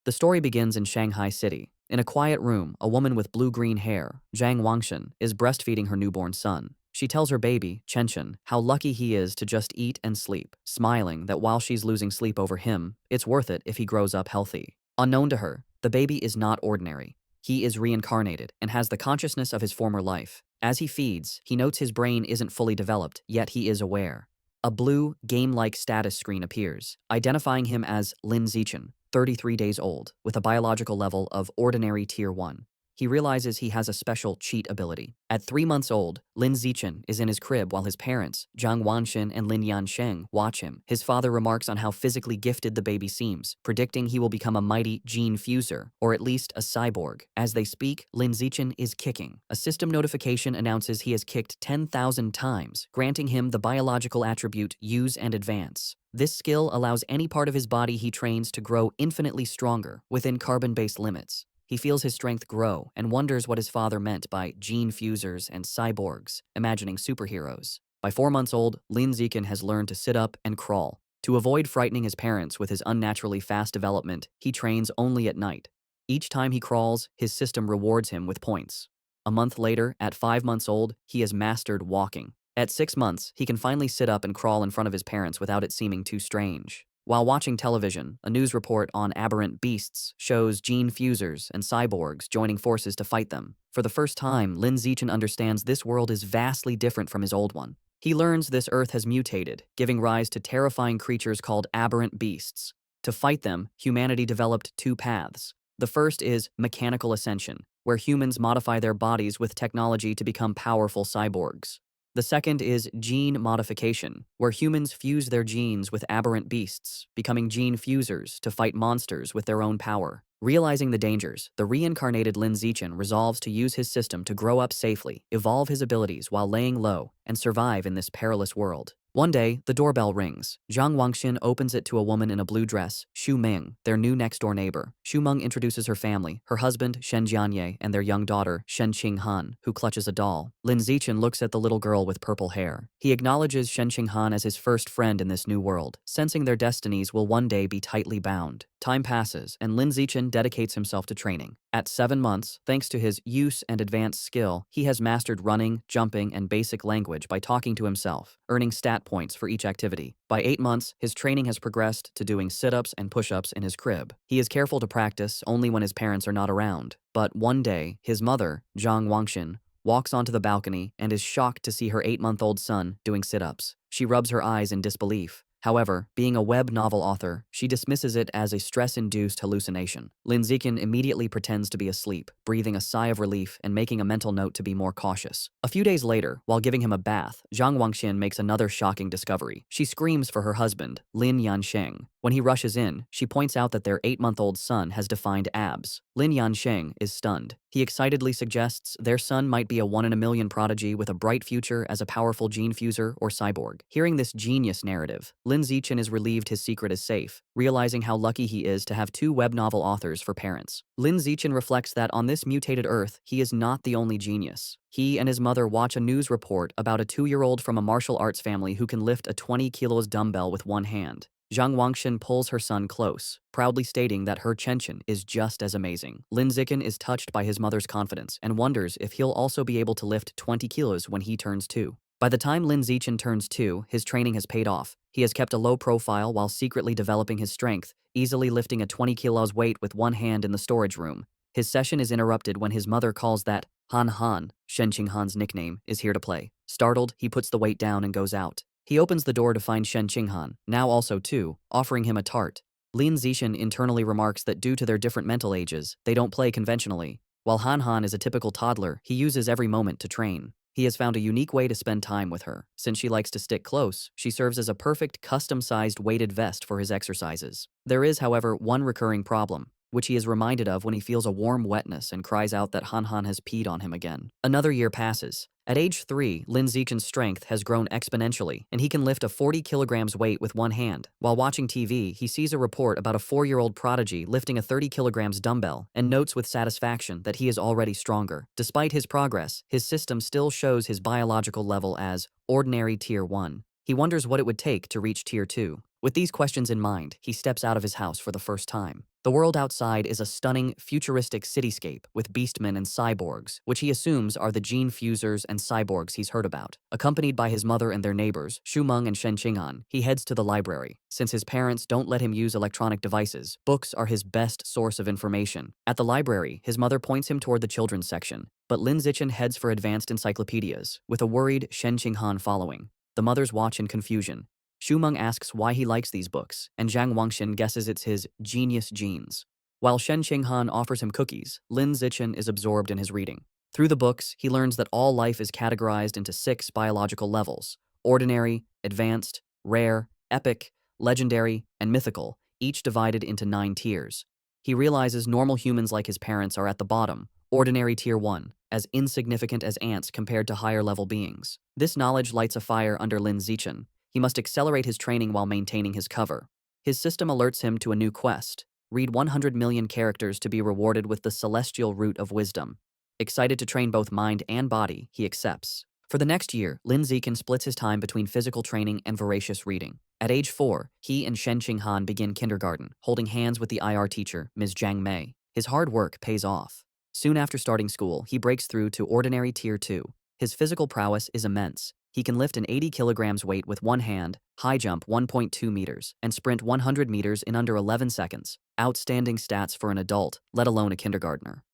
The story begins in Shanghai City. In a quiet room, a woman with blue-green hair, Zhang Wangshan, is breastfeeding her newborn son. She tells her baby, Chenchen, how lucky he is to just eat and sleep, smiling that while she's losing sleep over him, it's worth it if he grows up healthy. Unknown to her, the baby is not ordinary. He is reincarnated and has the consciousness of his former life. As he feeds, he notes his brain isn't fully developed, yet he is aware. A blue, game-like status screen appears, identifying him as Lin Zichen, 33 days old, with a biological level of ordinary Tier 1. He realizes he has a special cheat ability. At 3 months old, Lin Zichen is in his crib while his parents, Zhang Wanxin and Lin Yansheng, watch him. His father remarks on how physically gifted the baby seems, predicting he will become a mighty gene fuser, or at least a cyborg. As they speak, Lin Zichen is kicking. A system notification announces he has kicked 10,000 times, granting him the biological attribute Use and Advance. This skill allows any part of his body he trains to grow infinitely stronger within carbon-based limits. He feels his strength grow and wonders what his father meant by gene fusers and cyborgs, imagining superheroes. By 4 months old, Lin Zichen has learned to sit up and crawl. To avoid frightening his parents with his unnaturally fast development, he trains only at night. Each time he crawls, his system rewards him with points. A month later, at 5 months old, he has mastered walking. At 6 months, he can finally sit up and crawl in front of his parents without it seeming too strange. While watching television, a news report on aberrant beasts shows gene fusers and cyborgs joining forces to fight them. For the first time, Lin Zichen understands this world is vastly different from his old one. He learns this Earth has mutated, giving rise to terrifying creatures called aberrant beasts. To fight them, humanity developed 2 paths. The first is mechanical ascension, where humans modify their bodies with technology to become powerful cyborgs. The second is gene modification, where humans fuse their genes with aberrant beasts, becoming gene fusers to fight monsters with their own power. Realizing the dangers, the reincarnated Lin Zichen resolves to use his system to grow up safely, evolve his abilities while laying low, and survive in this perilous world. One day, the doorbell rings. Zhang Wangxin opens it to a woman in a blue dress, Xu Ming, their new next-door neighbor. Xu Meng introduces her family, her husband, Shen Jianye, and their young daughter, Shen Qinghan, who clutches a doll. Lin Zichen looks at the little girl with purple hair. He acknowledges Shen Qinghan as his first friend in this new world, sensing their destinies will one day be tightly bound. Time passes, and Lin Zichen dedicates himself to training. At 7 months, thanks to his use and advanced skill, he has mastered running, jumping, and basic language by talking to himself, earning stat points for each activity. By 8 months, his training has progressed to doing sit-ups and push-ups in his crib. He is careful to practice only when his parents are not around. But one day, his mother, Zhang Wangshin, walks onto the balcony and is shocked to see her 8-month-old son doing sit-ups. She rubs her eyes in disbelief. However, being a web novel author, she dismisses it as a stress-induced hallucination. Lin Zichen immediately pretends to be asleep, breathing a sigh of relief and making a mental note to be more cautious. A few days later, while giving him a bath, Zhang Wangxin makes another shocking discovery. She screams for her husband, Lin Yansheng. When he rushes in, she points out that their 8-month-old son has defined abs. Lin Yansheng is stunned. He excitedly suggests their son might be a 1-in-a-million prodigy with a bright future as a powerful gene fuser or cyborg. Hearing this genius narrative, Lin Zichen is relieved his secret is safe, realizing how lucky he is to have 2 web novel authors for parents. Lin Zichen reflects that on this mutated Earth, he is not the only genius. He and his mother watch a news report about a 2-year-old from a martial arts family who can lift a 20 kilos dumbbell with one hand. Zhang Wangshin pulls her son close, proudly stating that her Chenchen is just as amazing. Lin Zichen is touched by his mother's confidence and wonders if he'll also be able to lift 20 kilos when he turns 2. By the time Lin Zichen turns 2, his training has paid off. He has kept a low profile while secretly developing his strength, easily lifting a 20 kilos weight with one hand in the storage room. His session is interrupted when his mother calls that Han Han, Shen Qinghan's nickname, is here to play. Startled, he puts the weight down and goes out. He opens the door to find Shen Qinghan, now also 2, offering him a tart. Lin Zichen internally remarks that due to their different mental ages, they don't play conventionally. While Han Han is a typical toddler, he uses every moment to train. He has found a unique way to spend time with her. Since she likes to stick close, she serves as a perfect custom-sized weighted vest for his exercises. There is, however, one recurring problem, which he is reminded of when he feels a warm wetness and cries out that Han Han has peed on him again. Another year passes. At age 3, Lin Zichen's strength has grown exponentially, and he can lift a 40 kilograms weight with one hand. While watching TV, he sees a report about a 4-year-old prodigy lifting a 30 kilograms dumbbell and notes with satisfaction that he is already stronger. Despite his progress, his system still shows his biological level as ordinary Tier 1. He wonders what it would take to reach Tier 2. With these questions in mind, he steps out of his house for the first time. The world outside is a stunning, futuristic cityscape with beastmen and cyborgs, which he assumes are the gene fusers and cyborgs he's heard about. Accompanied by his mother and their neighbors, Shumeng and Shen Qinghan, he heads to the library. Since his parents don't let him use electronic devices, books are his best source of information. At the library, his mother points him toward the children's section, but Lin Zichen heads for advanced encyclopedias, with a worried Shen Qinghan following. The mothers watch in confusion. Shumeng asks why he likes these books, and Zhang Wangxin guesses it's his genius genes. While Shen Qinghan offers him cookies, Lin Zichen is absorbed in his reading. Through the books, he learns that all life is categorized into 6 biological levels: ordinary, advanced, rare, epic, legendary, and mythical, each divided into 9 tiers. He realizes normal humans like his parents are at the bottom, ordinary tier 1, as insignificant as ants compared to higher-level beings. This knowledge lights a fire under Lin Zichen. He must accelerate his training while maintaining his cover. His system alerts him to a new quest: read 100 million characters to be rewarded with the celestial root of wisdom. Excited to train both mind and body, he accepts. For the next year, Lin Zichen splits his time between physical training and voracious reading. At age 4, he and Shen Qinghan begin kindergarten, holding hands with the IR teacher, Ms. Zhang Mei. His hard work pays off. Soon after starting school, he breaks through to ordinary tier 2. His physical prowess is immense. He can lift an 80 kilograms weight with one hand, high jump 1.2 meters, and sprint 100 meters in under 11 seconds. Outstanding stats for an adult, let alone a kindergartner.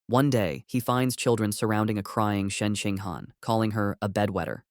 One day, he finds children surrounding a crying Shen Qinghan, calling her a bedwetter.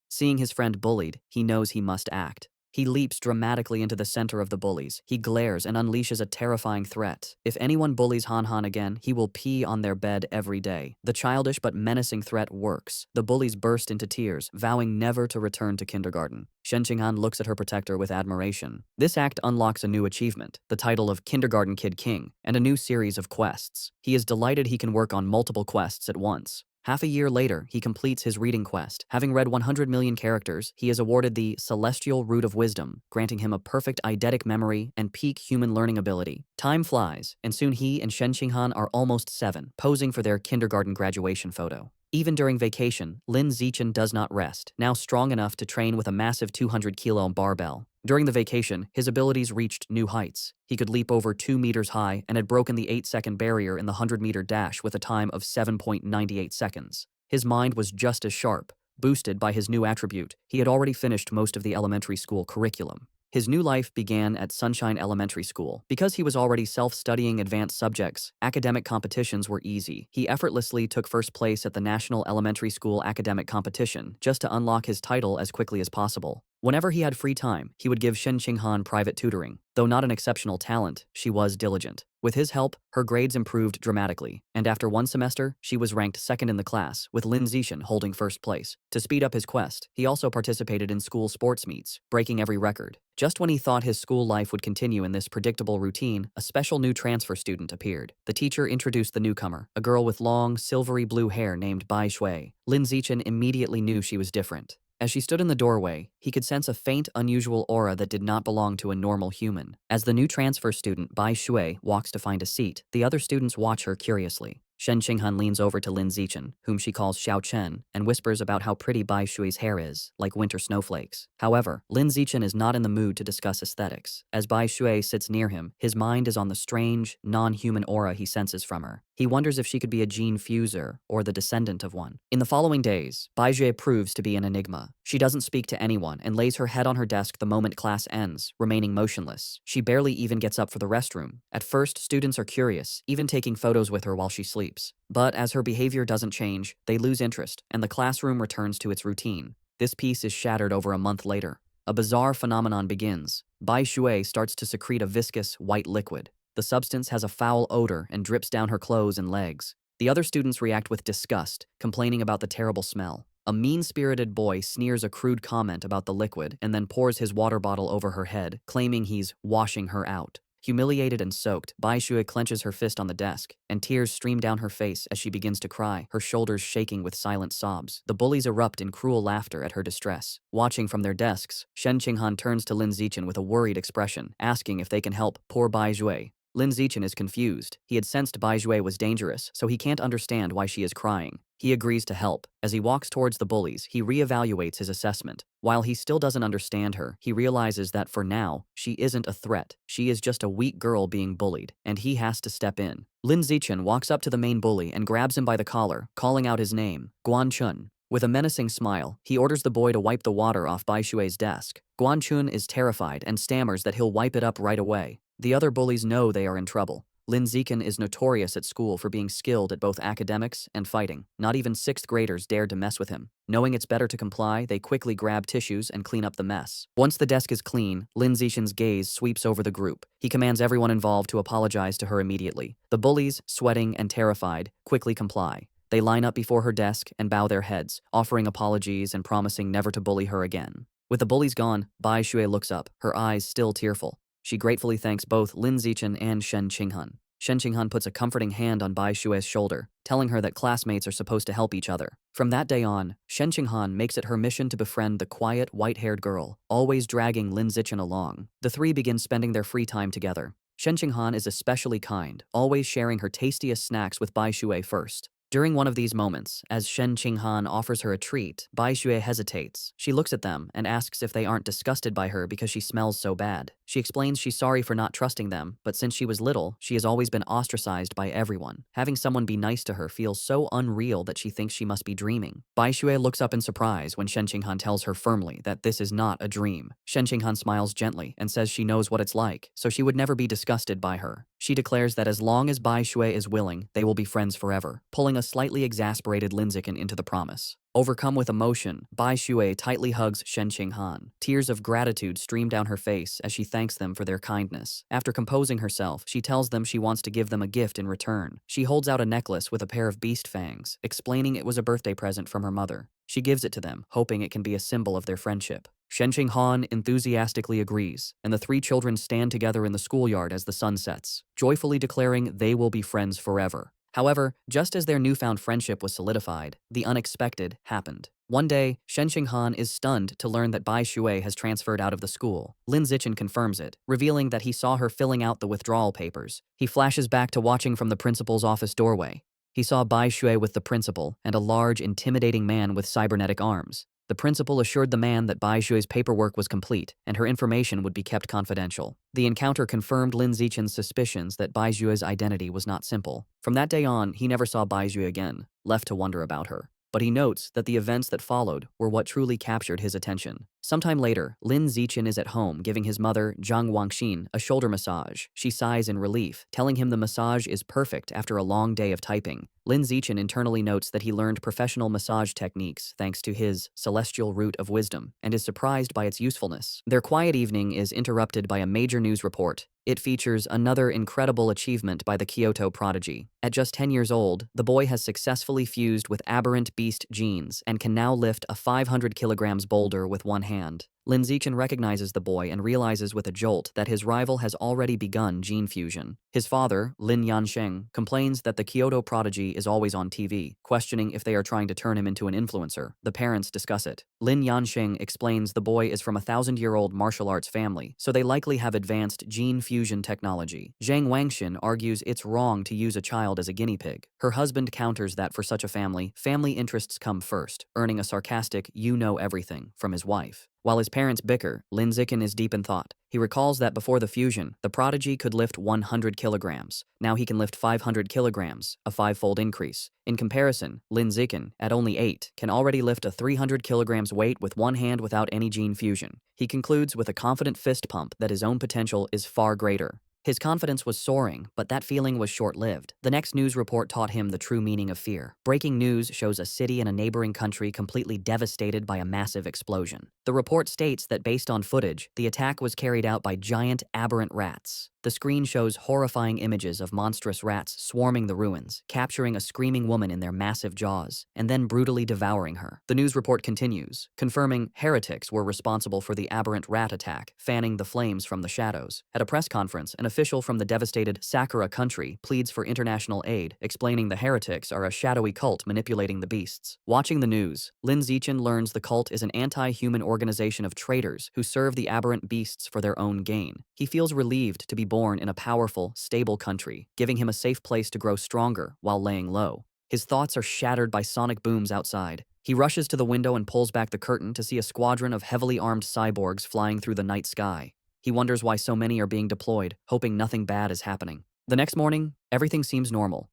Seeing his friend bullied, he knows he must act. He leaps dramatically into the center of the bullies. He glares and unleashes a terrifying threat. If anyone bullies Han Han again, he will pee on their bed every day. The childish but menacing threat works. The bullies burst into tears, vowing never to return to kindergarten. Shen Qinghan looks at her protector with admiration. This act unlocks a new achievement, the title of Kindergarten Kid King, and a new series of quests. He is delighted he can work on multiple quests at once. Half a year later, he completes his reading quest. Having read 100 million characters, he is awarded the Celestial Root of Wisdom, granting him a perfect eidetic memory and peak human learning ability. Time flies, and soon he and Shen Qinghan are almost 7, posing for their kindergarten graduation photo. Even during vacation, Lin Zichen does not rest, now strong enough to train with a massive 200-kilo barbell. During the vacation, his abilities reached new heights. He could leap over 2 meters high and had broken the 8-second barrier in the 100-meter dash with a time of 7.98 seconds. His mind was just as sharp. Boosted by his new attribute, he had already finished most of the elementary school curriculum. His new life began at Sunshine Elementary School. Because he was already self-studying advanced subjects, academic competitions were easy. He effortlessly took first place at the National Elementary School Academic Competition just to unlock his title as quickly as possible. Whenever he had free time, he would give Shen Qinghan private tutoring. Though not an exceptional talent, she was diligent. With his help, her grades improved dramatically, and after one semester, she was ranked second in the class, with Lin Zichen holding first place. To speed up his quest, he also participated in school sports meets, breaking every record. Just when he thought his school life would continue in this predictable routine, a special new transfer student appeared. The teacher introduced the newcomer, a girl with long, silvery blue hair named Bai Shui. Lin Zichen immediately knew she was different. As she stood in the doorway, he could sense a faint, unusual aura that did not belong to a normal human. As the new transfer student, Bai Shui, walks to find a seat, the other students watch her curiously. Shen Qinghan leans over to Lin Zichen, whom she calls Xiao Chen, and whispers about how pretty Bai Shui's hair is, like winter snowflakes. However, Lin Zichen is not in the mood to discuss aesthetics. As Bai Shui sits near him, his mind is on the strange, non-human aura he senses from her. He wonders if she could be a gene fuser or the descendant of one. In the following days, Bai Shui proves to be an enigma. She doesn't speak to anyone and lays her head on her desk the moment class ends, remaining motionless. She barely even gets up for the restroom. At first, students are curious, even taking photos with her while she sleeps. But as her behavior doesn't change, they lose interest, and the classroom returns to its routine. This peace is shattered over a month later. A bizarre phenomenon begins. Bai Shui starts to secrete a viscous, white liquid. The substance has a foul odor and drips down her clothes and legs. The other students react with disgust, complaining about the terrible smell. A mean-spirited boy sneers a crude comment about the liquid and then pours his water bottle over her head, claiming he's washing her out. Humiliated and soaked, Bai Shui clenches her fist on the desk, and tears stream down her face as she begins to cry, her shoulders shaking with silent sobs. The bullies erupt in cruel laughter at her distress. Watching from their desks, Shen Qinghan turns to Lin Zichen with a worried expression, asking if they can help poor Bai Shui. Lin Zichen is confused. He had sensed Bai Jue was dangerous, so he can't understand why she is crying. He agrees to help. As he walks towards the bullies, he reevaluates his assessment. While he still doesn't understand her, he realizes that for now, she isn't a threat. She is just a weak girl being bullied, and he has to step in. Lin Zichen walks up to the main bully and grabs him by the collar, calling out his name, Guan Chun. With a menacing smile, he orders the boy to wipe the water off Bai Shui's desk. Guan Chun is terrified and stammers that he'll wipe it up right away. The other bullies know they are in trouble. Lin Zichen is notorious at school for being skilled at both academics and fighting. Not even 6th graders dared to mess with him. Knowing it's better to comply, they quickly grab tissues and clean up the mess. Once the desk is clean, Lin Zichen's gaze sweeps over the group. He commands everyone involved to apologize to her immediately. The bullies, sweating and terrified, quickly comply. They line up before her desk and bow their heads, offering apologies and promising never to bully her again. With the bullies gone, Bai Xue looks up, her eyes still tearful. She gratefully thanks both Lin Zichen and Shen Qinghan. Shen Qinghan puts a comforting hand on Bai Xue's shoulder, telling her that classmates are supposed to help each other. From that day on, Shen Qinghan makes it her mission to befriend the quiet, white-haired girl, always dragging Lin Zichen along. The three begin spending their free time together. Shen Qinghan is especially kind, always sharing her tastiest snacks with Bai Xue first. During one of these moments, as Shen Qinghan offers her a treat, Bai Xue hesitates. She looks at them and asks if they aren't disgusted by her because she smells so bad. She explains she's sorry for not trusting them, but since she was little, she has always been ostracized by everyone. Having someone be nice to her feels so unreal that she thinks she must be dreaming. Bai Xue looks up in surprise when Shen Qinghan tells her firmly that this is not a dream. Shen Qinghan smiles gently and says she knows what it's like, so she would never be disgusted by her. She declares that as long as Bai Xue is willing, they will be friends forever, pulling a slightly exasperated Lin Zichen into the promise. Overcome with emotion, Bai Xue tightly hugs Shen Qinghan. Tears of gratitude stream down her face as she thanks them for their kindness. After composing herself, she tells them she wants to give them a gift in return. She holds out a necklace with a pair of beast fangs, explaining it was a birthday present from her mother. She gives it to them, hoping it can be a symbol of their friendship. Shen Qinghan enthusiastically agrees, and the three children stand together in the schoolyard as the sun sets, joyfully declaring they will be friends forever. However, just as their newfound friendship was solidified, the unexpected happened. One day, Shen Qinghan is stunned to learn that Bai Xue has transferred out of the school. Lin Zichen confirms it, revealing that he saw her filling out the withdrawal papers. He flashes back to watching from the principal's office doorway. He saw Bai Xue with the principal and a large, intimidating man with cybernetic arms. The principal assured the man that Bai Xue's paperwork was complete and her information would be kept confidential. The encounter confirmed Lin Zichen's suspicions that Bai Xue's identity was not simple. From that day on, he never saw Bai Xue again, left to wonder about her. But he notes that the events that followed were what truly captured his attention. Sometime later, Lin Zichen is at home giving his mother, Zhang Wangxin, a shoulder massage. She sighs in relief, telling him the massage is perfect after a long day of typing. Lin Zichen internally notes that he learned professional massage techniques thanks to his celestial root of wisdom and is surprised by its usefulness. Their quiet evening is interrupted by a major news report. It features another incredible achievement by the Kyoto prodigy. At just 10 years old, the boy has successfully fused with aberrant beast genes and can now lift a 500 kilograms boulder with one hand. Lin Zichen recognizes the boy and realizes with a jolt that his rival has already begun gene fusion. His father, Lin Yansheng, complains that the Kyoto prodigy is always on TV, questioning if they are trying to turn him into an influencer. The parents discuss it. Lin Yansheng explains the boy is from a 1,000-year-old martial arts family, so they likely have advanced gene fusion technology. Zhang Wangxin argues it's wrong to use a child as a guinea pig. Her husband counters that for such a family interests come first, earning a sarcastic "you know everything" from his wife. While his parents bicker, Lin Zichen is deep in thought. He recalls that before the fusion, the prodigy could lift 100 kilograms. Now he can lift 500 kilograms, a 5-fold increase. In comparison, Lin Zichen, at only 8, can already lift a 300 kilograms weight with one hand without any gene fusion. He concludes with a confident fist pump that his own potential is far greater. His confidence was soaring, but that feeling was short-lived. The next news report taught him the true meaning of fear. Breaking news shows a city in a neighboring country completely devastated by a massive explosion. The report states that based on footage, the attack was carried out by giant, aberrant rats. The screen shows horrifying images of monstrous rats swarming the ruins, capturing a screaming woman in their massive jaws, and then brutally devouring her. The news report continues, confirming heretics were responsible for the aberrant rat attack, fanning the flames from the shadows. At a press conference, an official from the devastated Sakura country pleads for international aid, explaining the heretics are a shadowy cult manipulating the beasts. Watching the news, Lin Zichen learns the cult is an anti-human organization of traitors who serve the aberrant beasts for their own gain. He feels relieved to be born born in a powerful, stable country, giving him a safe place to grow stronger while laying low. His thoughts are shattered by sonic booms outside. He rushes to the window and pulls back the curtain to see a squadron of heavily armed cyborgs flying through the night sky. He wonders why so many are being deployed, hoping nothing bad is happening. The next morning, everything seems normal.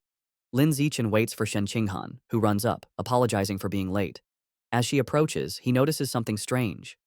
Lin Zichen waits for Shen Qinghan, who runs up, apologizing for being late. As she approaches, he notices something strange.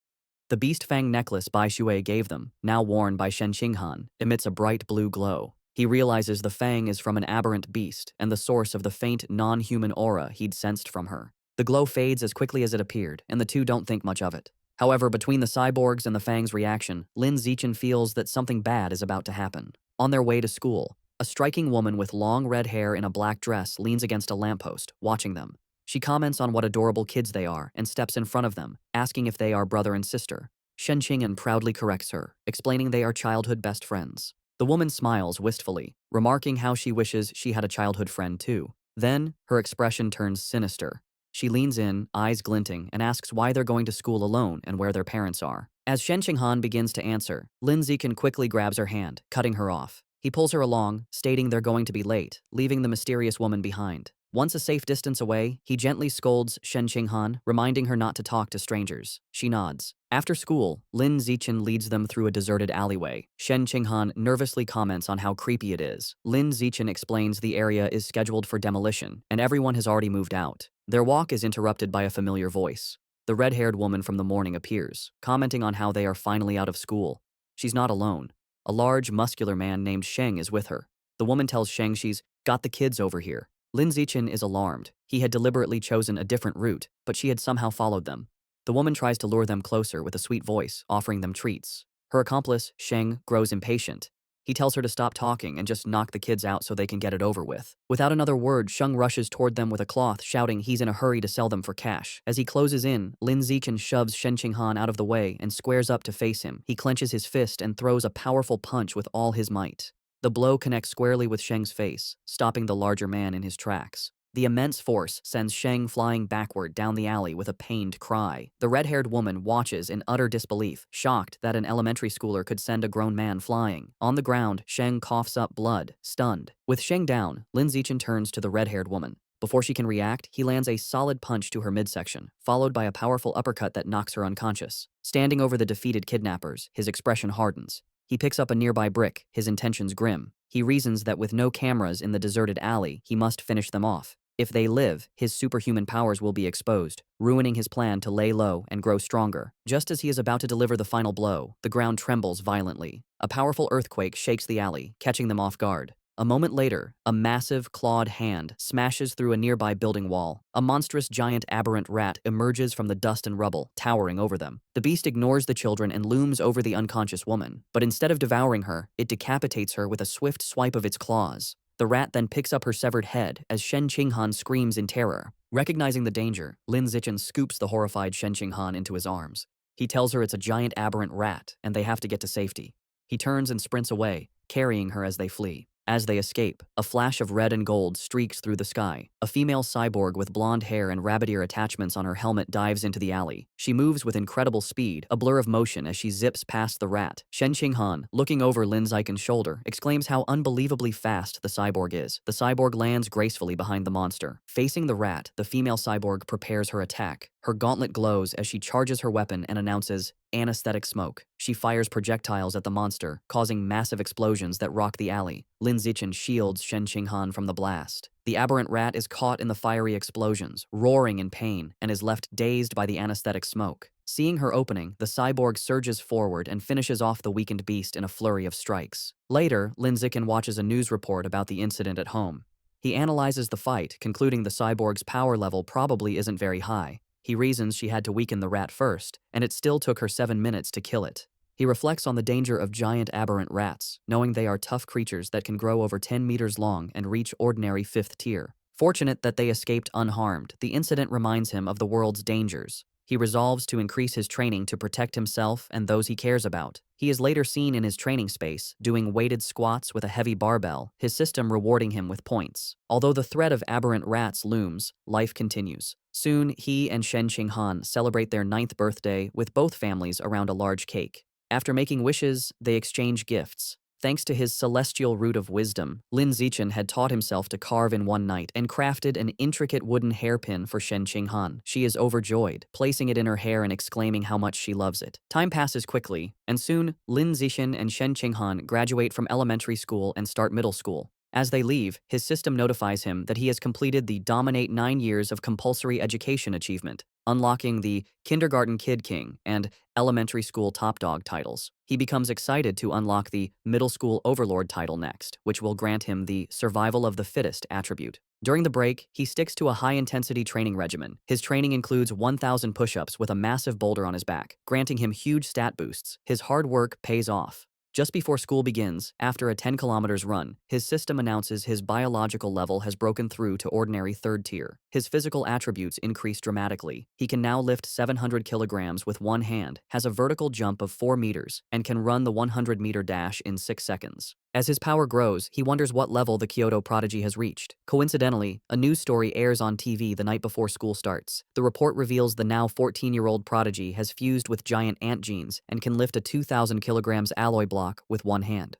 The beast fang necklace Bai Shui gave them, now worn by Shen Qinghan, emits a bright blue glow. He realizes the fang is from an aberrant beast and the source of the faint, non-human aura he'd sensed from her. The glow fades as quickly as it appeared, and the two don't think much of it. However, between the cyborgs and the fang's reaction, Lin Zichen feels that something bad is about to happen. On their way to school, a striking woman with long red hair in a black dress leans against a lamppost, watching them. She comments on what adorable kids they are and steps in front of them, asking if they are brother and sister. Shen Qinghan proudly corrects her, explaining they are childhood best friends. The woman smiles wistfully, remarking how she wishes she had a childhood friend too. Then, her expression turns sinister. She leans in, eyes glinting, and asks why they're going to school alone and where their parents are. As Shen Qinghan begins to answer, Lin Zichen quickly grabs her hand, cutting her off. He pulls her along, stating they're going to be late, leaving the mysterious woman behind. Once a safe distance away, he gently scolds Shen Qinghan, reminding her not to talk to strangers. She nods. After school, Lin Zichen leads them through a deserted alleyway. Shen Qinghan nervously comments on how creepy it is. Lin Zichen explains the area is scheduled for demolition, and everyone has already moved out. Their walk is interrupted by a familiar voice. The red-haired woman from the morning appears, commenting on how they are finally out of school. She's not alone. A large, muscular man named Sheng is with her. The woman tells Sheng she's got the kids over here. Lin Zichen is alarmed. He had deliberately chosen a different route, but she had somehow followed them. The woman tries to lure them closer with a sweet voice, offering them treats. Her accomplice, Sheng, grows impatient. He tells her to stop talking and just knock the kids out so they can get it over with. Without another word, Sheng rushes toward them with a cloth, shouting he's in a hurry to sell them for cash. As he closes in, Lin Zichen shoves Shen Qinghan out of the way and squares up to face him. He clenches his fist and throws a powerful punch with all his might. The blow connects squarely with Sheng's face, stopping the larger man in his tracks. The immense force sends Sheng flying backward down the alley with a pained cry. The red-haired woman watches in utter disbelief, shocked that an elementary schooler could send a grown man flying. On the ground, Sheng coughs up blood, stunned. With Sheng down, Lin Zichen turns to the red-haired woman. Before she can react, he lands a solid punch to her midsection, followed by a powerful uppercut that knocks her unconscious. Standing over the defeated kidnappers, his expression hardens. He picks up a nearby brick, his intentions grim. He reasons that with no cameras in the deserted alley, he must finish them off. If they live, his superhuman powers will be exposed, ruining his plan to lay low and grow stronger. Just as he is about to deliver the final blow, the ground trembles violently. A powerful earthquake shakes the alley, catching them off guard. A moment later, a massive, clawed hand smashes through a nearby building wall. A monstrous giant aberrant rat emerges from the dust and rubble, towering over them. The beast ignores the children and looms over the unconscious woman, but instead of devouring her, it decapitates her with a swift swipe of its claws. The rat then picks up her severed head as Shen Qinghan screams in terror. Recognizing the danger, Lin Zichen scoops the horrified Shen Qinghan into his arms. He tells her it's a giant aberrant rat and they have to get to safety. He turns and sprints away, carrying her as they flee. As they escape, a flash of red and gold streaks through the sky. A female cyborg with blonde hair and rabbit ear attachments on her helmet dives into the alley. She moves with incredible speed, a blur of motion as she zips past the rat. Shen Qinghan, looking over Lin Zichen's shoulder, exclaims how unbelievably fast the cyborg is. The cyborg lands gracefully behind the monster. Facing the rat, the female cyborg prepares her attack. Her gauntlet glows as she charges her weapon and announces, anesthetic smoke. She fires projectiles at the monster, causing massive explosions that rock the alley. Lin Zichen shields Shen Qinghan from the blast. The aberrant rat is caught in the fiery explosions, roaring in pain, and is left dazed by the anesthetic smoke. Seeing her opening, the cyborg surges forward and finishes off the weakened beast in a flurry of strikes. Later, Lin Zichen watches a news report about the incident at home. He analyzes the fight, concluding the cyborg's power level probably isn't very high. He reasons she had to weaken the rat first, and it still took her 7 minutes to kill it. He reflects on the danger of giant aberrant rats, knowing they are tough creatures that can grow over 10 meters long and reach ordinary 5th tier. Fortunate that they escaped unharmed, the incident reminds him of the world's dangers. He resolves to increase his training to protect himself and those he cares about. He is later seen in his training space, doing weighted squats with a heavy barbell, his system rewarding him with points. Although the threat of aberrant rats looms, life continues. Soon, he and Shen Qinghan celebrate their 9th birthday with both families around a large cake. After making wishes, they exchange gifts. Thanks to his celestial root of wisdom, Lin Zichen had taught himself to carve in one night and crafted an intricate wooden hairpin for Shen Qinghan. She is overjoyed, placing it in her hair and exclaiming how much she loves it. Time passes quickly, and soon, Lin Zichen and Shen Qinghan graduate from elementary school and start middle school. As they leave, his system notifies him that he has completed the Dominate 9 years of compulsory education achievement, unlocking the Kindergarten Kid King and Elementary School Top Dog titles. He becomes excited to unlock the Middle School Overlord title next, which will grant him the Survival of the Fittest attribute. During the break, he sticks to a high-intensity training regimen. His training includes 1,000 push-ups with a massive boulder on his back, granting him huge stat boosts. His hard work pays off. Just before school begins, after a 10 kilometers run, his system announces his biological level has broken through to ordinary 3rd tier. His physical attributes increase dramatically. He can now lift 700 kilograms with one hand, has a vertical jump of 4 meters, and can run the 100-meter dash in 6 seconds. As his power grows, he wonders what level the Kyoto prodigy has reached. Coincidentally, a news story airs on TV the night before school starts. The report reveals the now 14-year-old prodigy has fused with giant ant genes and can lift a 2,000 kilograms alloy block with one hand.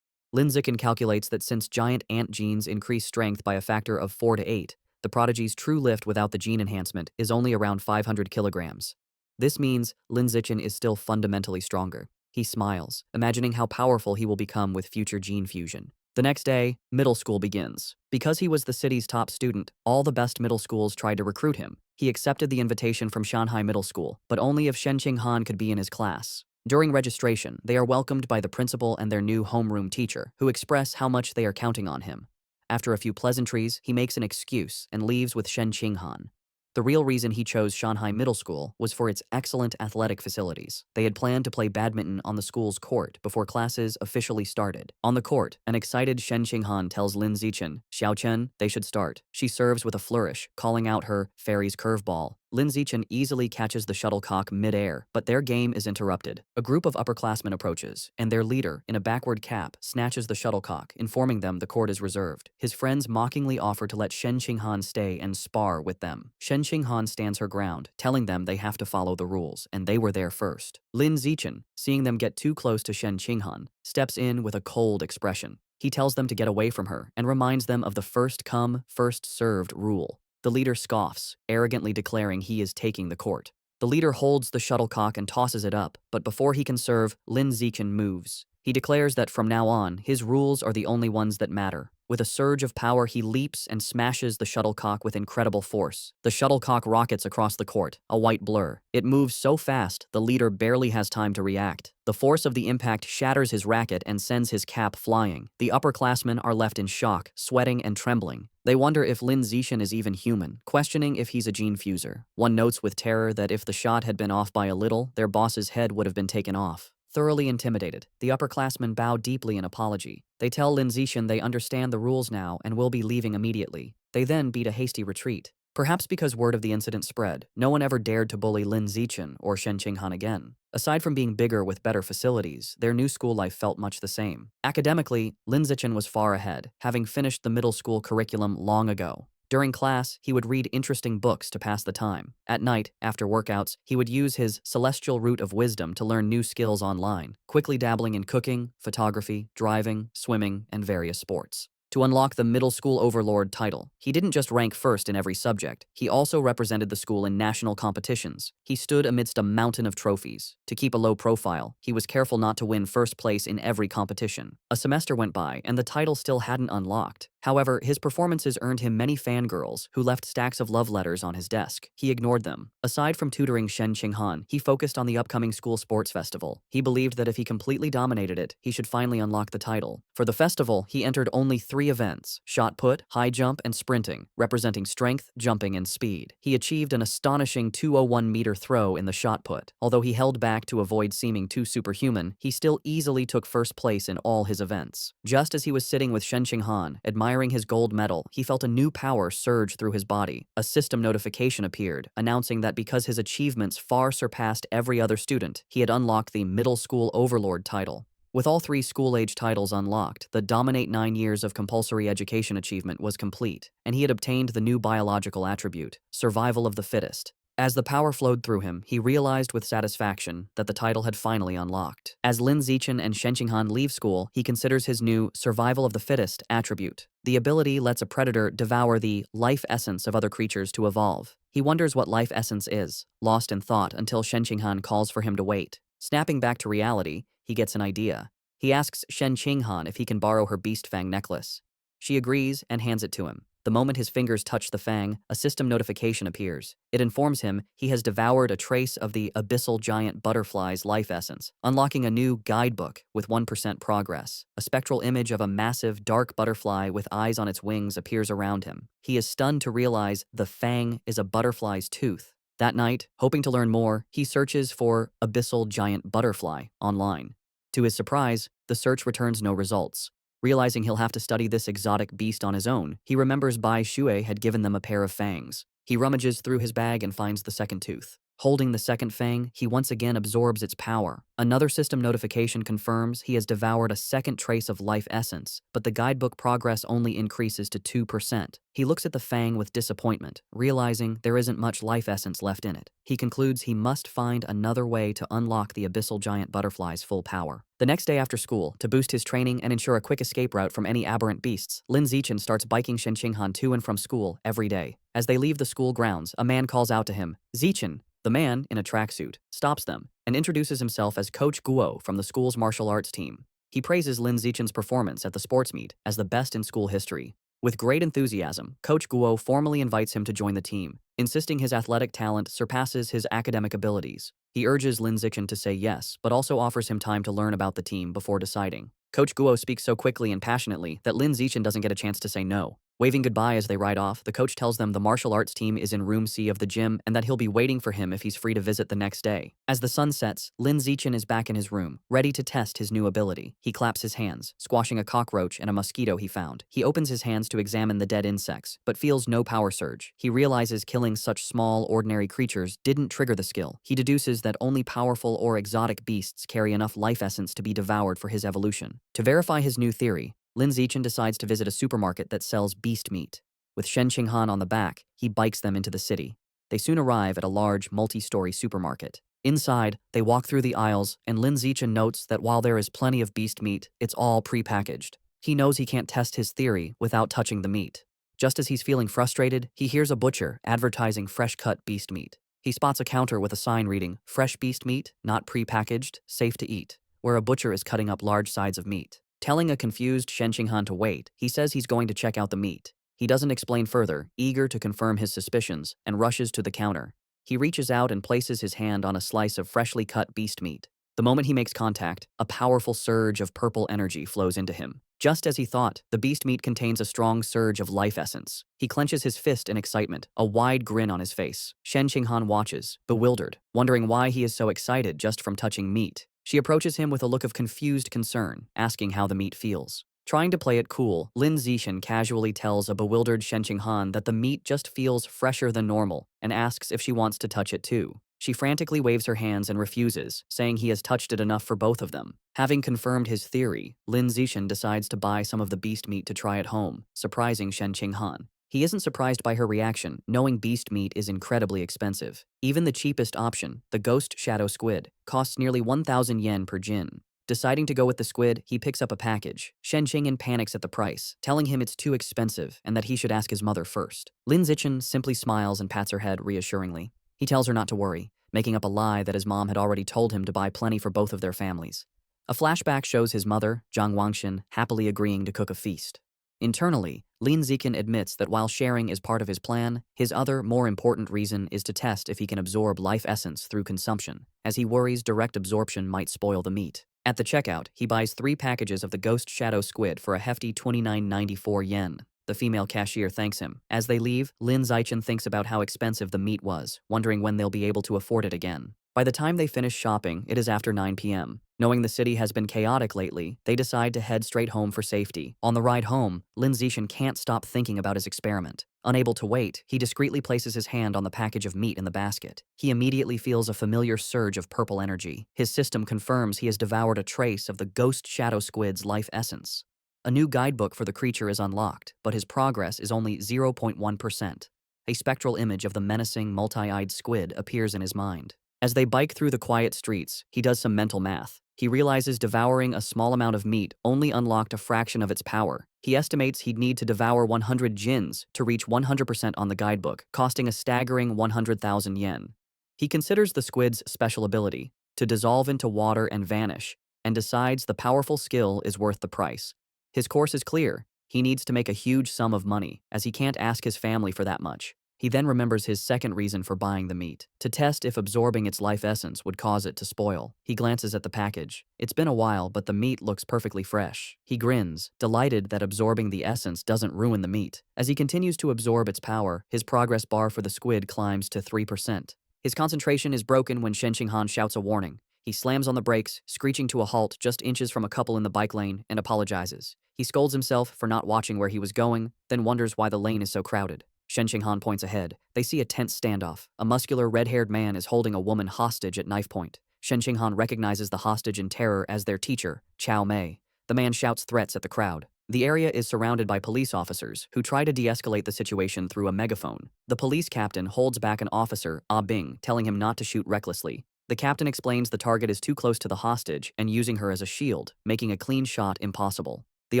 Lin Zichen calculates that since giant ant genes increase strength by a factor of 4 to 8, the prodigy's true lift without the gene enhancement is only around 500 kilograms. This means Lin Zichen is still fundamentally stronger. He smiles, imagining how powerful he will become with future gene fusion. The next day, middle school begins. Because he was the city's top student, all the best middle schools tried to recruit him. He accepted the invitation from Shanghai Middle School, but only if Shen Qinghan could be in his class. During registration, they are welcomed by the principal and their new homeroom teacher, who express how much they are counting on him. After a few pleasantries, he makes an excuse and leaves with Shen Qinghan. The real reason he chose Shanghai Middle School was for its excellent athletic facilities. They had planned to play badminton on the school's court before classes officially started. On the court, an excited Shen Qinghan tells Lin Zichen, Xiaochen, they should start. She serves with a flourish, calling out her fairy's curveball. Lin Zichen easily catches the shuttlecock mid-air, but their game is interrupted. A group of upperclassmen approaches, and their leader, in a backward cap, snatches the shuttlecock, informing them the court is reserved. His friends mockingly offer to let Shen Qinghan stay and spar with them. Shen Qinghan stands her ground, telling them they have to follow the rules, and they were there first. Lin Zichen, seeing them get too close to Shen Qinghan, steps in with a cold expression. He tells them to get away from her and reminds them of the first come, first served rule. The leader scoffs, arrogantly declaring he is taking the court. The leader holds the shuttlecock and tosses it up, but before he can serve, Lin Zichen moves. He declares that from now on, his rules are the only ones that matter. With a surge of power, he leaps and smashes the shuttlecock with incredible force. The shuttlecock rockets across the court, a white blur. It moves so fast, the leader barely has time to react. The force of the impact shatters his racket and sends his cap flying. The upperclassmen are left in shock, sweating and trembling. They wonder if Lin Zichen is even human, questioning if he's a gene fuser. One notes with terror that if the shot had been off by a little, their boss's head would have been taken off. Thoroughly intimidated, the upperclassmen bow deeply in apology. They tell Lin Zichen they understand the rules now and will be leaving immediately. They then beat a hasty retreat. Perhaps because word of the incident spread, no one ever dared to bully Lin Zichen or Shen Qinghan again. Aside from being bigger with better facilities, their new school life felt much the same. Academically, Lin Zichen was far ahead, having finished the middle school curriculum long ago. During class, he would read interesting books to pass the time. At night, after workouts, he would use his celestial root of wisdom to learn new skills online, quickly dabbling in cooking, photography, driving, swimming, and various sports. To unlock the Middle School Overlord title, he didn't just rank first in every subject, he also represented the school in national competitions. He stood amidst a mountain of trophies. To keep a low profile, he was careful not to win first place in every competition. A semester went by, and the title still hadn't unlocked. However, his performances earned him many fangirls who left stacks of love letters on his desk. He ignored them. Aside from tutoring Shen Qinghan, he focused on the upcoming school sports festival. He believed that if he completely dominated it, he should finally unlock the title. For the festival, he entered only 3 events: shot put, high jump, and sprinting, representing strength, jumping, and speed. He achieved an astonishing 201-meter throw in the shot put. Although he held back to avoid seeming too superhuman, he still easily took first place in all his events. Just as he was sitting with Shen Qinghan, admiring his gold medal, he felt a new power surge through his body. A system notification appeared, announcing that because his achievements far surpassed every other student, he had unlocked the Middle School Overlord title. With all 3 school-age titles unlocked, the Dominate 9 years of compulsory education achievement was complete, and he had obtained the new biological attribute, Survival of the Fittest. As the power flowed through him, he realized with satisfaction that the title had finally unlocked. As Lin Zichen and Shen Qinghan leave school, he considers his new survival of the fittest attribute. The ability lets a predator devour the life essence of other creatures to evolve. He wonders what life essence is, lost in thought until Shen Qinghan calls for him to wait. Snapping back to reality, he gets an idea. He asks Shen Qinghan if he can borrow her beast fang necklace. She agrees and hands it to him. The moment his fingers touch the fang, a system notification appears. It informs him he has devoured a trace of the abyssal giant butterfly's life essence, unlocking a new guidebook with 1% progress. A spectral image of a massive, dark butterfly with eyes on its wings appears around him. He is stunned to realize the fang is a butterfly's tooth. That night, hoping to learn more, he searches for abyssal giant butterfly online. To his surprise, the search returns no results. Realizing he'll have to study this exotic beast on his own, he remembers Bai Shui had given them a pair of fangs. He rummages through his bag and finds the second tooth. Holding the second fang, he once again absorbs its power. Another system notification confirms he has devoured a second trace of life essence, but the guidebook progress only increases to 2%. He looks at the fang with disappointment, realizing there isn't much life essence left in it. He concludes he must find another way to unlock the abyssal giant butterfly's full power. The next day after school, to boost his training and ensure a quick escape route from any aberrant beasts, Lin Zichen starts biking Shen Qinghan to and from school every day. As they leave the school grounds, a man calls out to him, "Zichen." The man, in a tracksuit, stops them and introduces himself as Coach Guo from the school's martial arts team. He praises Lin Zichen's performance at the sports meet as the best in school history. With great enthusiasm, Coach Guo formally invites him to join the team, insisting his athletic talent surpasses his academic abilities. He urges Lin Zichen to say yes, but also offers him time to learn about the team before deciding. Coach Guo speaks so quickly and passionately that Lin Zichen doesn't get a chance to say no. Waving goodbye as they ride off, the coach tells them the martial arts team is in room C of the gym and that he'll be waiting for him if he's free to visit the next day. As the sun sets, Lin Zichen is back in his room, ready to test his new ability. He claps his hands, squashing a cockroach and a mosquito he found. He opens his hands to examine the dead insects, but feels no power surge. He realizes killing such small, ordinary creatures didn't trigger the skill. He deduces that only powerful or exotic beasts carry enough life essence to be devoured for his evolution. To verify his new theory, Lin Zichen decides to visit a supermarket that sells beast meat. With Shen Qinghan on the back, he bikes them into the city. They soon arrive at a large, multi-story supermarket. Inside, they walk through the aisles, and Lin Zichen notes that while there is plenty of beast meat, it's all pre-packaged. He knows he can't test his theory without touching the meat. Just as he's feeling frustrated, he hears a butcher advertising fresh-cut beast meat. He spots a counter with a sign reading, "Fresh beast meat, not pre-packaged, safe to eat," where a butcher is cutting up large sides of meat. Telling a confused Shen Qinghan to wait, he says he's going to check out the meat. He doesn't explain further, eager to confirm his suspicions, and rushes to the counter. He reaches out and places his hand on a slice of freshly cut beast meat. The moment he makes contact, a powerful surge of purple energy flows into him. Just as he thought, the beast meat contains a strong surge of life essence. He clenches his fist in excitement, a wide grin on his face. Shen Qinghan watches, bewildered, wondering why he is so excited just from touching meat. She approaches him with a look of confused concern, asking how the meat feels. Trying to play it cool, Lin Zichen casually tells a bewildered Shen Qinghan that the meat just feels fresher than normal and asks if she wants to touch it too. She frantically waves her hands and refuses, saying he has touched it enough for both of them. Having confirmed his theory, Lin Zichen decides to buy some of the beast meat to try at home, surprising Shen Qinghan. He isn't surprised by her reaction, knowing beast meat is incredibly expensive. Even the cheapest option, the ghost shadow squid, costs nearly 1,000 yen per jin. Deciding to go with the squid, he picks up a package. Shen Qinghan panics at the price, telling him it's too expensive and that he should ask his mother first. Lin Zichen simply smiles and pats her head reassuringly. He tells her not to worry, making up a lie that his mom had already told him to buy plenty for both of their families. A flashback shows his mother, Zhang Wangxin, happily agreeing to cook a feast. Internally, Lin Zichen admits that while sharing is part of his plan, his other, more important reason is to test if he can absorb life essence through consumption, as he worries direct absorption might spoil the meat. At the checkout, he buys 3 packages of the ghost shadow squid for a hefty 29.94 yen. The female cashier thanks him. As they leave, Lin Zichen thinks about how expensive the meat was, wondering when they'll be able to afford it again. By the time they finish shopping, it is after 9 p.m. Knowing the city has been chaotic lately, they decide to head straight home for safety. On the ride home, Lin Zichen can't stop thinking about his experiment. Unable to wait, he discreetly places his hand on the package of meat in the basket. He immediately feels a familiar surge of purple energy. His system confirms he has devoured a trace of the ghost shadow squid's life essence. A new guidebook for the creature is unlocked, but his progress is only 0.1%. A spectral image of the menacing, multi-eyed squid appears in his mind. As they bike through the quiet streets, he does some mental math. He realizes devouring a small amount of meat only unlocked a fraction of its power. He estimates he'd need to devour 100 jins to reach 100% on the guidebook, costing a staggering 100,000 yen. He considers the squid's special ability, to dissolve into water and vanish, and decides the powerful skill is worth the price. His course is clear. He needs to make a huge sum of money, as he can't ask his family for that much. He then remembers his second reason for buying the meat, to test if absorbing its life essence would cause it to spoil. He glances at the package. It's been a while, but the meat looks perfectly fresh. He grins, delighted that absorbing the essence doesn't ruin the meat. As he continues to absorb its power, his progress bar for the squid climbs to 3%. His concentration is broken when Shen Qinghan shouts a warning. He slams on the brakes, screeching to a halt just inches from a couple in the bike lane, and apologizes. He scolds himself for not watching where he was going, then wonders why the lane is so crowded. Shen Qinghan points ahead. They see a tense standoff. A muscular, red-haired man is holding a woman hostage at knife point. Shen Qinghan recognizes the hostage in terror as their teacher, Chao Mei. The man shouts threats at the crowd. The area is surrounded by police officers, who try to de-escalate the situation through a megaphone. The police captain holds back an officer, Ah Bing, telling him not to shoot recklessly. The captain explains the target is too close to the hostage and using her as a shield, making a clean shot impossible. The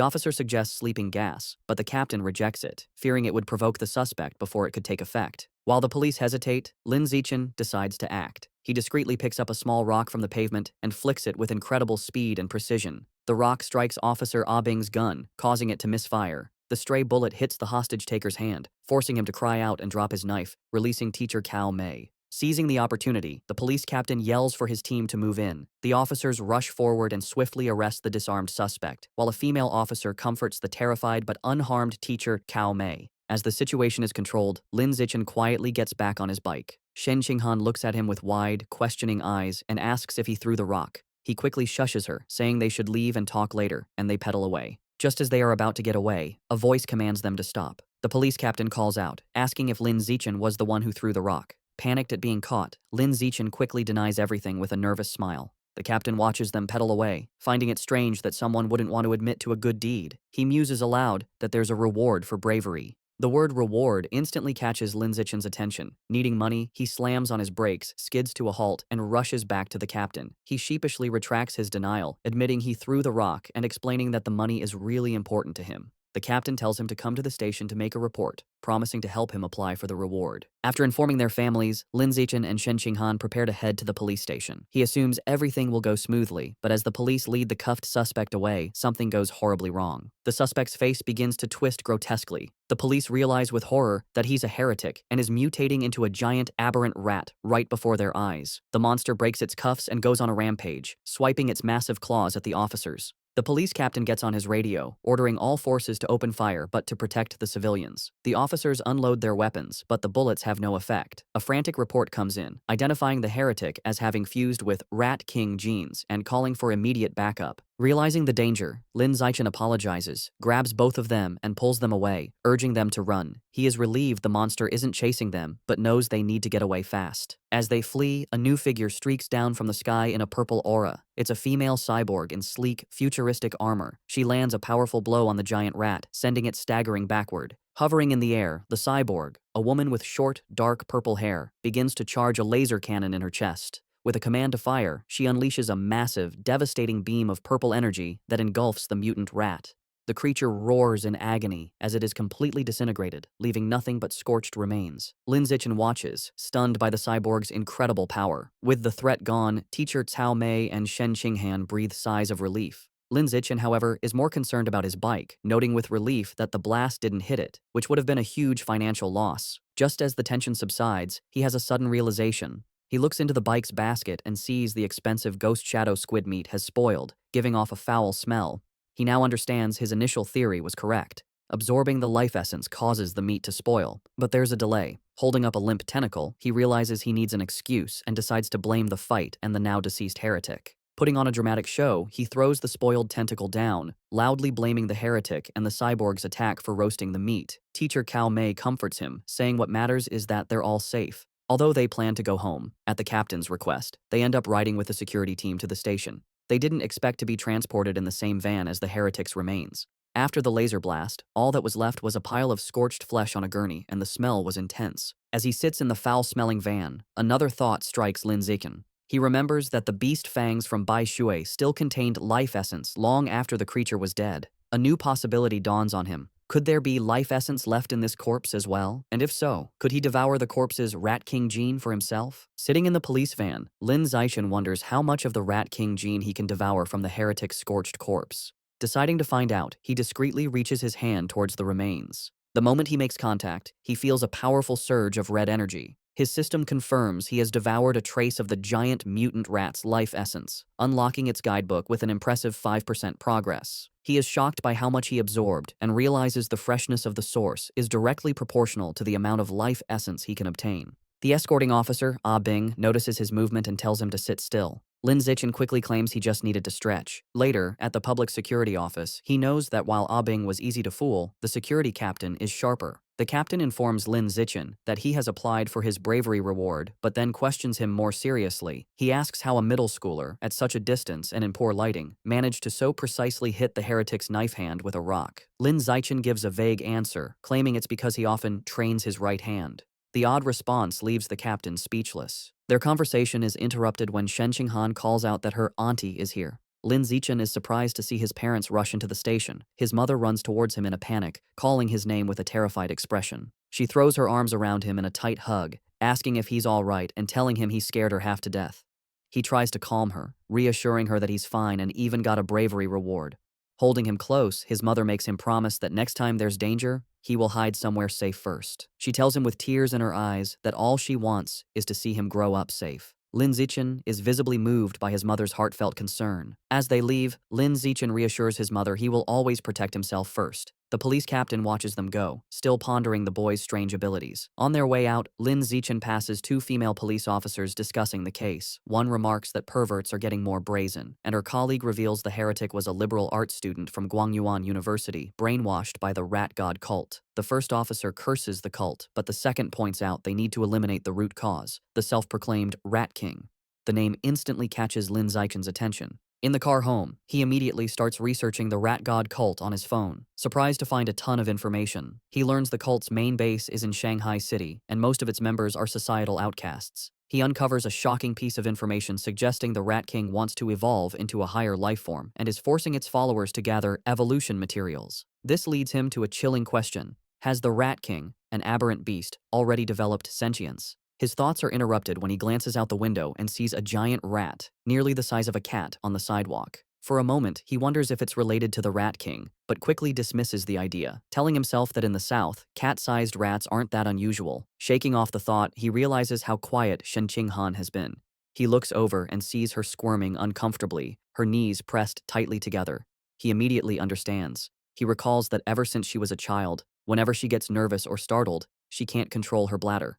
officer suggests sleeping gas, but the captain rejects it, fearing it would provoke the suspect before it could take effect. While the police hesitate, Lin Zichen decides to act. He discreetly picks up a small rock from the pavement and flicks it with incredible speed and precision. The rock strikes Officer Ah Bing's gun, causing it to misfire. The stray bullet hits the hostage-taker's hand, forcing him to cry out and drop his knife, releasing teacher Cao Mei. Seizing the opportunity, the police captain yells for his team to move in. The officers rush forward and swiftly arrest the disarmed suspect, while a female officer comforts the terrified but unharmed teacher Cao Mei. As the situation is controlled, Lin Zichen quietly gets back on his bike. Shen Qinghan looks at him with wide, questioning eyes and asks if he threw the rock. He quickly shushes her, saying they should leave and talk later, and they pedal away. Just as they are about to get away, a voice commands them to stop. The police captain calls out, asking if Lin Zichen was the one who threw the rock. Panicked at being caught, Lin Zichen quickly denies everything with a nervous smile. The captain watches them pedal away, finding it strange that someone wouldn't want to admit to a good deed. He muses aloud that there's a reward for bravery. The word reward instantly catches Lin Zichen's attention. Needing money, he slams on his brakes, skids to a halt, and rushes back to the captain. He sheepishly retracts his denial, admitting he threw the rock and explaining that the money is really important to him. The captain tells him to come to the station to make a report, promising to help him apply for the reward. After informing their families, Lin Zichen and Shen Qinghan prepare to head to the police station. He assumes everything will go smoothly, but as the police lead the cuffed suspect away, something goes horribly wrong. The suspect's face begins to twist grotesquely. The police realize with horror that he's a heretic and is mutating into a giant aberrant rat right before their eyes. The monster breaks its cuffs and goes on a rampage, swiping its massive claws at the officers. The police captain gets on his radio, ordering all forces to open fire but to protect the civilians. The officers unload their weapons, but the bullets have no effect. A frantic report comes in, identifying the heretic as having fused with Rat King genes and calling for immediate backup. Realizing the danger, Lin Zichen apologizes, grabs both of them and pulls them away, urging them to run. He is relieved the monster isn't chasing them, but knows they need to get away fast. As they flee, a new figure streaks down from the sky in a purple aura. It's a female cyborg in sleek, futuristic armor. She lands a powerful blow on the giant rat, sending it staggering backward. Hovering in the air, the cyborg, a woman with short, dark purple hair, begins to charge a laser cannon in her chest. With a command to fire, she unleashes a massive, devastating beam of purple energy that engulfs the mutant rat. The creature roars in agony as it is completely disintegrated, leaving nothing but scorched remains. Lin Zichen watches, stunned by the cyborg's incredible power. With the threat gone, teacher Cao Mei and Shen Qinghan breathe sighs of relief. Lin Zichen, however, is more concerned about his bike, noting with relief that the blast didn't hit it, which would have been a huge financial loss. Just as the tension subsides, he has a sudden realization. He looks into the bike's basket and sees the expensive ghost shadow squid meat has spoiled, giving off a foul smell. He now understands his initial theory was correct. Absorbing the life essence causes the meat to spoil, but there's a delay. Holding up a limp tentacle, he realizes he needs an excuse and decides to blame the fight and the now-deceased heretic. Putting on a dramatic show, he throws the spoiled tentacle down, loudly blaming the heretic and the cyborg's attack for roasting the meat. Teacher Cao Mei comforts him, saying what matters is that they're all safe. Although they plan to go home, at the captain's request, they end up riding with the security team to the station. They didn't expect to be transported in the same van as the heretic's remains. After the laser blast, all that was left was a pile of scorched flesh on a gurney, and the smell was intense. As he sits in the foul-smelling van, another thought strikes Lin Zichen. He remembers that the beast fangs from Bai Shui still contained life essence long after the creature was dead. A new possibility dawns on him. Could there be life essence left in this corpse as well? And if so, could he devour the corpse's Rat King gene for himself? Sitting in the police van, Lin Zichen wonders how much of the Rat King gene he can devour from the heretic's scorched corpse. Deciding to find out, he discreetly reaches his hand towards the remains. The moment he makes contact, he feels a powerful surge of red energy. His system confirms he has devoured a trace of the giant mutant rat's life essence, unlocking its guidebook with an impressive 5% progress. He is shocked by how much he absorbed and realizes the freshness of the source is directly proportional to the amount of life essence he can obtain. The escorting officer, Ah Bing, notices his movement and tells him to sit still. Lin Zichen quickly claims he just needed to stretch. Later, at the public security office, he knows that while Ah Bing was easy to fool, the security captain is sharper. The captain informs Lin Zichen that he has applied for his bravery reward, but then questions him more seriously. He asks how a middle schooler, at such a distance and in poor lighting, managed to so precisely hit the heretic's knife hand with a rock. Lin Zichen gives a vague answer, claiming it's because he often trains his right hand. The odd response leaves the captain speechless. Their conversation is interrupted when Shen Qinghan calls out that her auntie is here. Lin Zichen is surprised to see his parents rush into the station. His mother runs towards him in a panic, calling his name with a terrified expression. She throws her arms around him in a tight hug, asking if he's all right and telling him he scared her half to death. He tries to calm her, reassuring her that he's fine and even got a bravery reward. Holding him close, his mother makes him promise that next time there's danger, he will hide somewhere safe first. She tells him with tears in her eyes that all she wants is to see him grow up safe. Lin Zichen is visibly moved by his mother's heartfelt concern. As they leave, Lin Zichen reassures his mother he will always protect himself first. The police captain watches them go, still pondering the boy's strange abilities. On their way out, Lin Zichen passes two female police officers discussing the case. One remarks that perverts are getting more brazen, and her colleague reveals the heretic was a liberal arts student from Guangyuan University, brainwashed by the rat god cult. The first officer curses the cult, but the second points out they need to eliminate the root cause, the self-proclaimed Rat King. The name instantly catches Lin Zichen's attention. In the car home, he immediately starts researching the rat god cult on his phone. Surprised to find a ton of information, he learns the cult's main base is in Shanghai City, and most of its members are societal outcasts. He uncovers a shocking piece of information suggesting the Rat King wants to evolve into a higher life form and is forcing its followers to gather evolution materials. This leads him to a chilling question. Has the Rat King, an aberrant beast, already developed sentience? His thoughts are interrupted when he glances out the window and sees a giant rat, nearly the size of a cat, on the sidewalk. For a moment, he wonders if it's related to the Rat King, but quickly dismisses the idea, telling himself that in the South, cat-sized rats aren't that unusual. Shaking off the thought, he realizes how quiet Shen Qinghan has been. He looks over and sees her squirming uncomfortably, her knees pressed tightly together. He immediately understands. He recalls that ever since she was a child, whenever she gets nervous or startled, she can't control her bladder.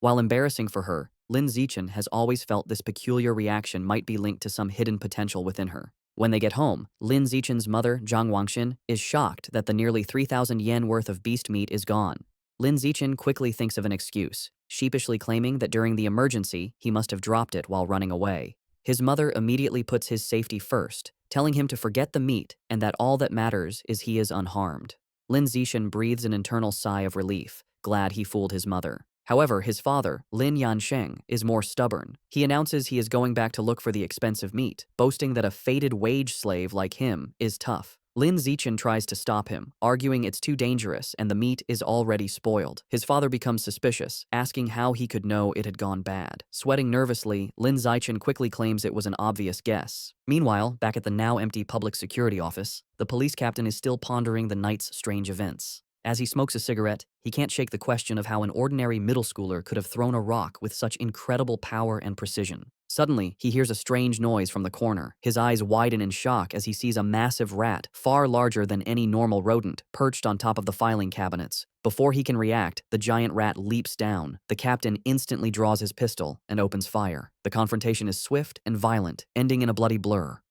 While embarrassing for her, Lin Zichen has always felt this peculiar reaction might be linked to some hidden potential within her. When they get home, Lin Zichen's mother, Zhang Wangxin, is shocked that the nearly 3,000 yen worth of beast meat is gone. Lin Zichen quickly thinks of an excuse, sheepishly claiming that during the emergency, he must have dropped it while running away. His mother immediately puts his safety first, telling him to forget the meat and that all that matters is he is unharmed. Lin Zichen breathes an internal sigh of relief, glad he fooled his mother. However, his father, Lin Yansheng, is more stubborn. He announces he is going back to look for the expensive meat, boasting that a fated wage slave like him is tough. Lin Zichen tries to stop him, arguing it's too dangerous and the meat is already spoiled. His father becomes suspicious, asking how he could know it had gone bad. Sweating nervously, Lin Zichen quickly claims it was an obvious guess. Meanwhile, back at the now empty public security office, the police captain is still pondering the night's strange events. As he smokes a cigarette, he can't shake the question of how an ordinary middle schooler could have thrown a rock with such incredible power and precision. Suddenly, he hears a strange noise from the corner. His eyes widen in shock as he sees a massive rat, far larger than any normal rodent, perched on top of the filing cabinets. Before he can react, the giant rat leaps down. The captain instantly draws his pistol and opens fire. The confrontation is swift and violent, ending in a bloody blur.